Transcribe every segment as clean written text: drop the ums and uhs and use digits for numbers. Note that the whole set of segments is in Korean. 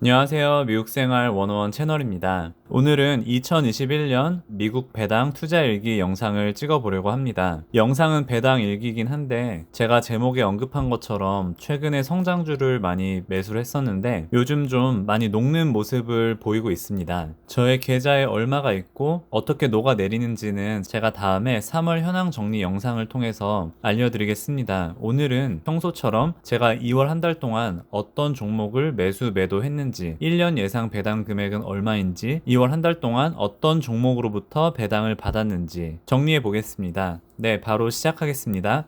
안녕하세요. 미국생활 101 채널입니다. 오늘은 2021년 미국 배당 투자 일기 영상을 찍어보려고 합니다. 영상은 배당 일기긴 한데 제가 제목에 언급한 것처럼 최근에 성장주를 많이 매수를 했었는데 요즘 좀 많이 녹는 모습을 보이고 있습니다. 저의 계좌에 얼마가 있고 어떻게 녹아내리는지는 제가 다음에 3월 현황 정리 영상을 통해서 알려드리겠습니다. 오늘은 평소처럼 제가 2월 한 달 동안 어떤 종목을 매수 매도했는지 1년 예상 배당 금액은 얼마인지 2월 한 달 동안 어떤 종목으로부터 배당을 받았는지 정리해 보겠습니다. 네, 바로 시작하겠습니다.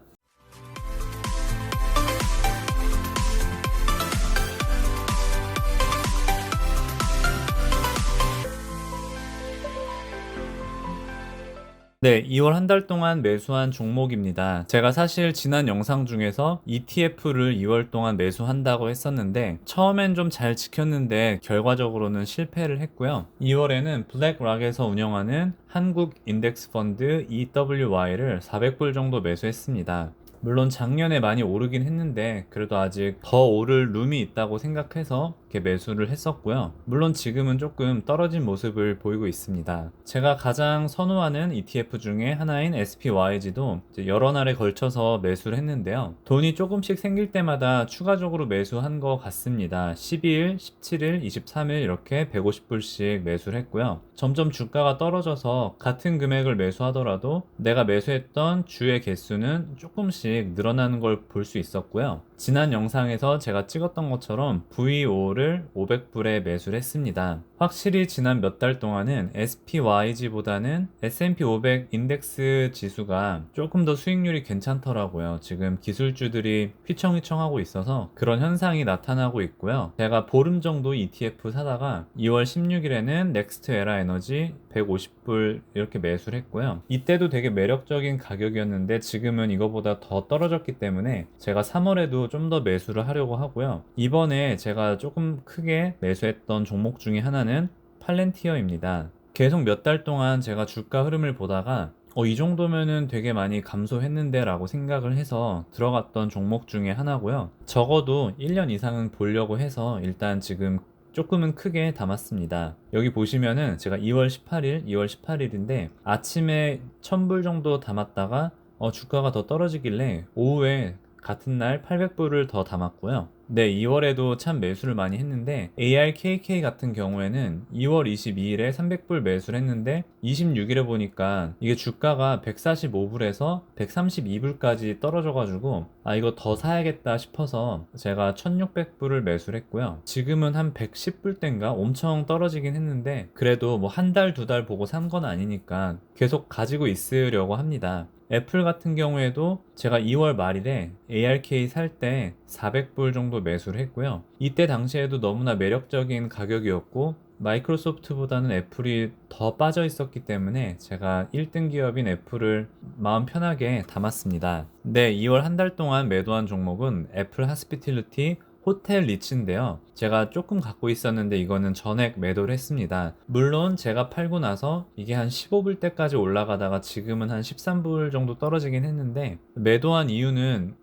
네, 2월 한 달 동안 매수한 종목입니다. 제가 사실 지난 영상 중에서 ETF를 2월 동안 매수한다고 했었는데 처음엔 좀 잘 지켰는데 결과적으로는 실패를 했고요. 2월에는 블랙락에서 운영하는 한국 인덱스 펀드 EWY를 400불 정도 매수했습니다. 물론 작년에 많이 오르긴 했는데 그래도 아직 더 오를 룸이 있다고 생각해서 이렇게 매수를 했었고요. 물론 지금은 조금 떨어진 모습을 보이고 있습니다. 제가 가장 선호하는 ETF 중에 하나인 SPYG도 여러 날에 걸쳐서 매수를 했는데요. 돈이 조금씩 생길 때마다 추가적으로 매수한 것 같습니다. 12일, 17일, 23일 이렇게 150불씩 매수를 했고요. 점점 주가가 떨어져서 같은 금액을 매수하더라도 내가 매수했던 주의 개수는 조금씩 늘어나는 걸 볼 수 있었고요. 지난 영상에서 제가 찍었던 것처럼 VO를 500불에 매수를 했습니다. 확실히 지난 몇 달 동안은 SPYG보다는 S&P 500 인덱스 지수가 조금 더 수익률이 괜찮더라고요. 지금 기술주들이 휘청휘청하고 있어서 그런 현상이 나타나고 있고요. 제가 보름 정도 ETF 사다가 2월 16일에는 넥스트 에라 에너지 150불 이렇게 매수를 했고요. 이때도 되게 매력적인 가격이었는데 지금은 이거보다 더 떨어졌기 때문에 제가 3월에도 좀 더 매수를 하려고 하고요. 이번에 제가 조금 크게 매수했던 종목 중에 하나는 팔렌티어입니다. 계속 몇 달 동안 제가 주가 흐름을 보다가 이 정도면은 되게 많이 감소했는데 라고 생각을 해서 들어갔던 종목 중에 하나고요. 적어도 1년 이상은 보려고 해서 일단 지금 조금은 크게 담았습니다. 여기 보시면은 제가 2월 18일, 2월 18일인데 아침에 1000불 정도 담았다가 주가가 더 떨어지길래 오후에 같은 날 800불을 더 담았고요. 네, 2월에도 참 매수를 많이 했는데 ARKK 같은 경우에는 2월 22일에 300불 매수를 했는데 26일에 보니까 이게 주가가 145불에서 132불까지 떨어져가지고 이거 더 사야겠다 싶어서 제가 1600불을 매수를 했고요. 지금은 한 110불대인가 엄청 떨어지긴 했는데 그래도 뭐 한 달, 두 달 보고 산 건 아니니까 계속 가지고 있으려고 합니다. 애플 같은 경우에도 제가 2월 말일에 ARK 살 때 400불 정도 매수를 했고요. 이때 당시에도 너무나 매력적인 가격이었고 마이크로소프트보다는 애플이 더 빠져 있었기 때문에 제가 1등 기업인 애플을 마음 편하게 담았습니다. 네, 2월 한 달 동안 매도한 종목은 애플 하스피틸리티 호텔 리츠인데요. 제가 조금 갖고 있었는데 이거는 전액 매도를 했습니다. 물론 제가 팔고 나서 이게 한 15불 대까지 올라가다가 지금은 한 13불 정도 떨어지긴 했는데 매도한 이유는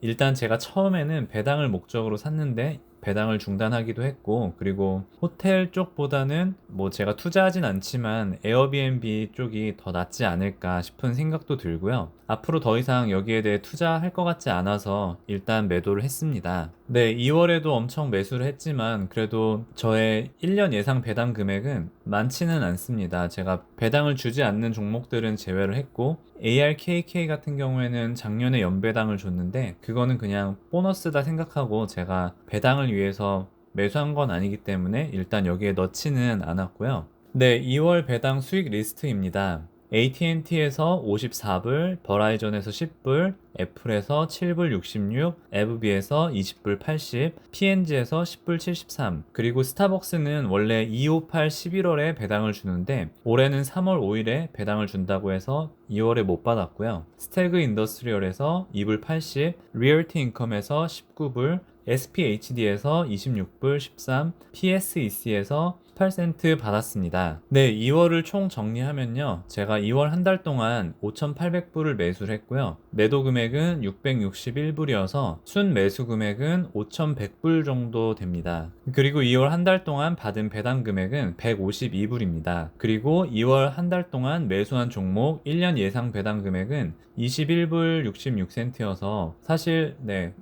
일단 제가 처음에는 배당을 목적으로 샀는데 배당을 중단하기도 했고 그리고 호텔 쪽보다는 뭐 제가 투자하진 않지만 에어비앤비 쪽이 더 낫지 않을까 싶은 생각도 들고요. 앞으로 더 이상 여기에 대해 투자할 것 같지 않아서 일단 매도를 했습니다. 네, 2월에도 엄청 매수를 했지만 그래도 저의 1년 예상 배당 금액은 많지는 않습니다. 제가 배당을 주지 않는 종목들은 제외를 했고 ARKK 같은 경우에는 작년에 연배당을 줬는데 그거는 그냥 보너스다 생각하고 제가 배당을 위해서 매수한 건 아니기 때문에 일단 여기에 넣지는 않았고요. 네, 2월 배당 수익 리스트입니다. AT&T에서 54불, 버라이전에서 10불, 애플에서 7불 66, 에브비에서 20불 80, P&G에서 10불 73, 그리고 스타벅스는 원래 258 11월에 배당을 주는데 올해는 3월 5일에 배당을 준다고 해서 2월에 못 받았고요. 스태그 인더스트리얼에서 2불 80, 리얼티 인컴에서 19불, SPHD에서 26불 13, PSEC에서 18센트 받았습니다. 네, 2월을 총 정리하면요. 제가 2월 한 달 동안 5,800불을 매수를 했고요. 매도 금액은 661불이어서 순 매수 금액은 5,100불 정도 됩니다. 그리고 2월 한 달 동안 받은 배당 금액은 152불입니다. 그리고 2월 한 달 동안 매수한 종목 1년 예상 배당 금액은 21불 66센트여서 사실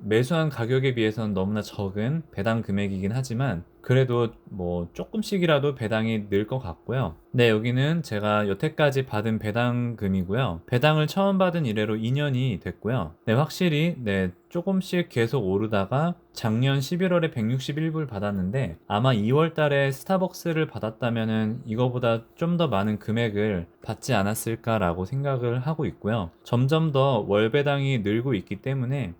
매수한 가격에 비해서는 너무나 적은 배당 금액이긴 하지만 그래도 뭐 조금씩이라도 배당이 늘 것 같고요. 네, 여기는 제가 여태까지 받은 배당금이고요. 배당을 처음 받은 이래로 2년이 됐고요. 네, 확실히 조금씩 계속 오르다가 작년 11월에 161불 받았는데 아마 2월 달에 스타벅스를 받았다면은 이거보다 좀 더 많은 금액을 받지 않았을까라고 생각을 하고 있고요. 점점 더 월 배당이 늘고 있기 때문에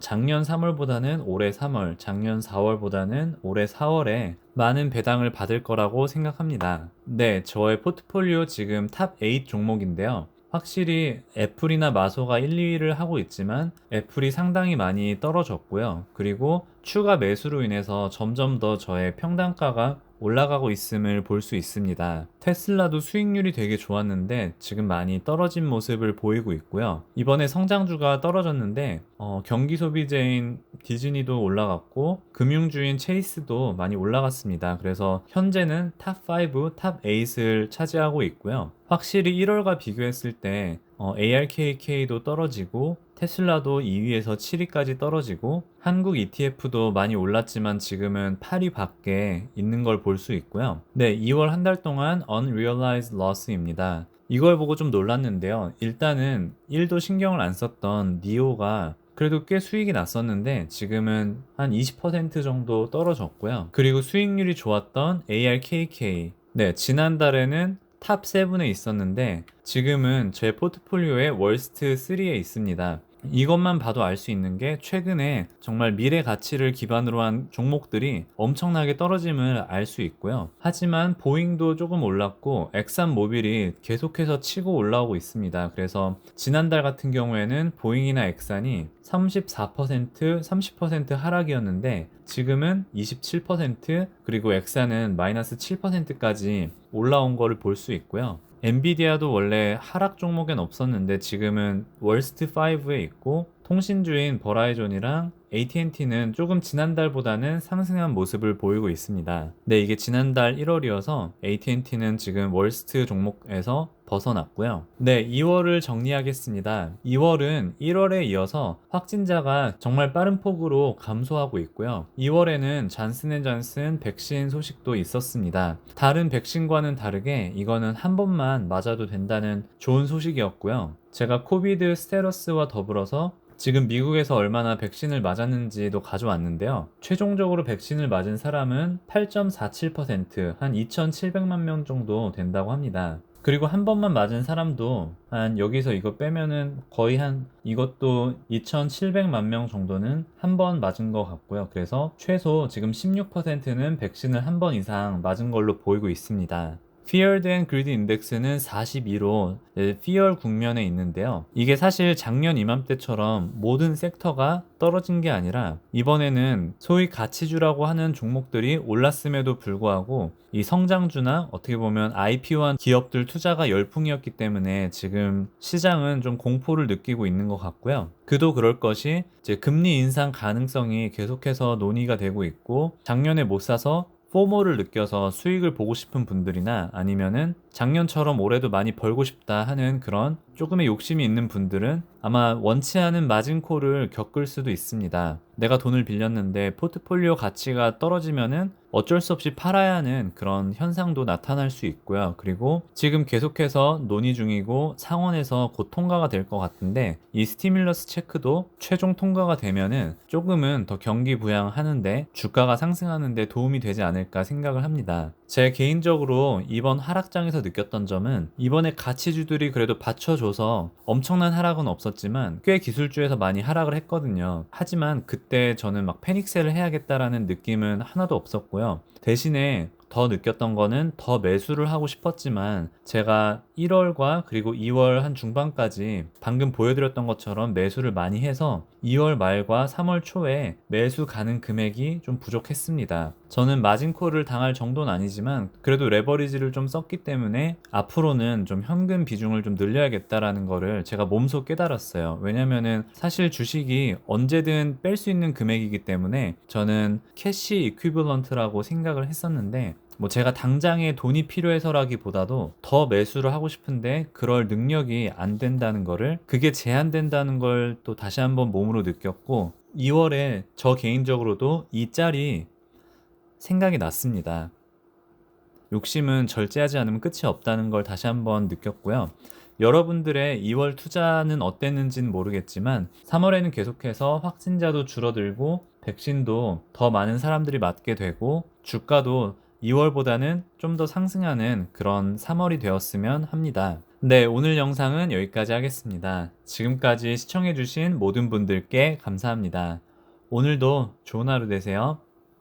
작년 3월보다는 올해 3월, 작년 4월보다는 올해 4월에 많은 배당을 받을 거라고 생각합니다. 네, 저의 포트폴리오 지금 탑 8 종목인데요. 확실히 애플이나 마소가 1, 2위를 하고 있지만 애플이 상당히 많이 떨어졌고요. 그리고 추가 매수로 인해서 점점 더 저의 평단가가 올라가고 있음을 볼 수 있습니다. 테슬라도 수익률이 되게 좋았는데 지금 많이 떨어진 모습을 보이고 있고요. 이번에 성장주가 떨어졌는데 경기 소비재인 디즈니도 올라갔고 금융주인 체이스도 많이 올라갔습니다. 그래서 현재는 탑5, 탑8을 차지하고 있고요. 확실히 1월과 비교했을 때 ARKK도 떨어지고 테슬라도 2위에서 7위까지 떨어지고 한국 ETF도 많이 올랐지만 지금은 8위 밖에 있는 걸 볼 수 있고요. 네, 2월 한 달 동안 unrealized loss입니다. 이걸 보고 좀 놀랐는데요. 일단은 1도 신경을 안 썼던 니오가 그래도 꽤 수익이 났었는데 지금은 한 20% 정도 떨어졌고요. 그리고 수익률이 좋았던 ARKK 지난달에는 탑 7에 있었는데 지금은 제 포트폴리오의 월스트 3에 있습니다. 이것만 봐도 알 수 있는 게 최근에 정말 미래 가치를 기반으로 한 종목들이 엄청나게 떨어짐을 알 수 있고요. 하지만 보잉도 조금 올랐고 엑산 모빌이 계속해서 치고 올라오고 있습니다. 그래서 지난달 같은 경우에는 보잉이나 엑산이 34%, 30% 하락이었는데 지금은 27% 그리고 엑산은 마이너스 7%까지 올라온 거를 볼 수 있고요. 엔비디아도 원래 하락 종목엔 없었는데 지금은 월스트 5에 있고 통신주인 버라이존이랑 AT&T는 조금 지난달보다는 상승한 모습을 보이고 있습니다. 네, 이게 지난달 1월이어서 AT&T는 지금 월스트 종목에서 벗어났고요. 네, 2월을 정리하겠습니다. 2월은 1월에 이어서 확진자가 정말 빠른 폭으로 감소하고 있고요. 2월에는 잔슨앤잔슨 백신 소식도 있었습니다. 다른 백신과는 다르게 이거는 한 번만 맞아도 된다는 좋은 소식이었고요. 제가 코비드 스테러스와 더불어서 지금 미국에서 얼마나 백신을 맞았는지도 가져왔는데요. 최종적으로 백신을 맞은 사람은 8.47%, 한 2,700만 명 정도 된다고 합니다. 그리고 한 번만 맞은 사람도 한 여기서 이거 빼면은 거의 한 이것도 2,700만 명 정도는 한 번 맞은 것 같고요. 그래서 최소 지금 16%는 백신을 한 번 이상 맞은 걸로 보이고 있습니다. Feared and Greedy 인덱스는 42로 Fear 국면에 있는데요. 이게 사실 작년 이맘때처럼 모든 섹터가 떨어진 게 아니라 이번에는 소위 가치주라고 하는 종목들이 올랐음에도 불구하고 이 성장주나 어떻게 보면 IPO한 기업들 투자가 열풍이었기 때문에 지금 시장은 좀 공포를 느끼고 있는 것 같고요. 그도 그럴 것이 이제 금리 인상 가능성이 계속해서 논의가 되고 있고 작년에 못 사서 포모를 느껴서 수익을 보고 싶은 분들이나 아니면은 작년처럼 올해도 많이 벌고 싶다 하는 그런 조금의 욕심이 있는 분들은 아마 원치 않은 마진콜을 겪을 수도 있습니다. 내가 돈을 빌렸는데 포트폴리오 가치가 떨어지면은 어쩔 수 없이 팔아야 하는 그런 현상도 나타날 수 있고요. 그리고 지금 계속해서 논의 중이고 상원에서 곧 통과가 될 것 같은데 이 스티뮬러스 체크도 최종 통과가 되면은 조금은 더 경기 부양하는데 주가가 상승하는데 도움이 되지 않을까 생각을 합니다. 제 개인적으로 이번 하락장에서 느꼈던 점은 이번에 가치주들이 그래도 받쳐줘서 엄청난 하락은 없었지만 꽤 기술주에서 많이 하락을 했거든요. 하지만 그때 저는 막 패닉셀을 해야겠다라는 느낌은 하나도 없었고요. 대신에 더 느꼈던 거는 더 매수를 하고 싶었지만 제가 1월과 그리고 2월 한 중반까지 방금 보여드렸던 것처럼 매수를 많이 해서 2월 말과 3월 초에 매수 가는 금액이 좀 부족했습니다. 저는 마진콜을 당할 정도는 아니지만 그래도 레버리지를 좀 썼기 때문에 앞으로는 좀 현금 비중을 좀 늘려야겠다라는 거를 제가 몸소 깨달았어요. 왜냐면은 사실 주식이 언제든 뺄 수 있는 금액이기 때문에 저는 캐시 이퀴벌런트라고 생각을 했었는데 뭐 제가 당장에 돈이 필요해서라기보다도 더 매수를 하고 싶은데 그럴 능력이 안 된다는 거를, 그게 제한된다는 걸 또 다시 한번 몸으로 느꼈고 2월에 저 개인적으로도 이 짤이 생각이 났습니다. 욕심은 절제하지 않으면 끝이 없다는 걸 다시 한번 느꼈고요. 여러분들의 2월 투자는 어땠는지는 모르겠지만 3월에는 계속해서 확진자도 줄어들고 백신도 더 많은 사람들이 맞게 되고 주가도 2월보다는 좀 더 상승하는 그런 3월이 되었으면 합니다. 네, 오늘 영상은 여기까지 하겠습니다. 지금까지 시청해주신 모든 분들께 감사합니다. 오늘도 좋은 하루 되세요.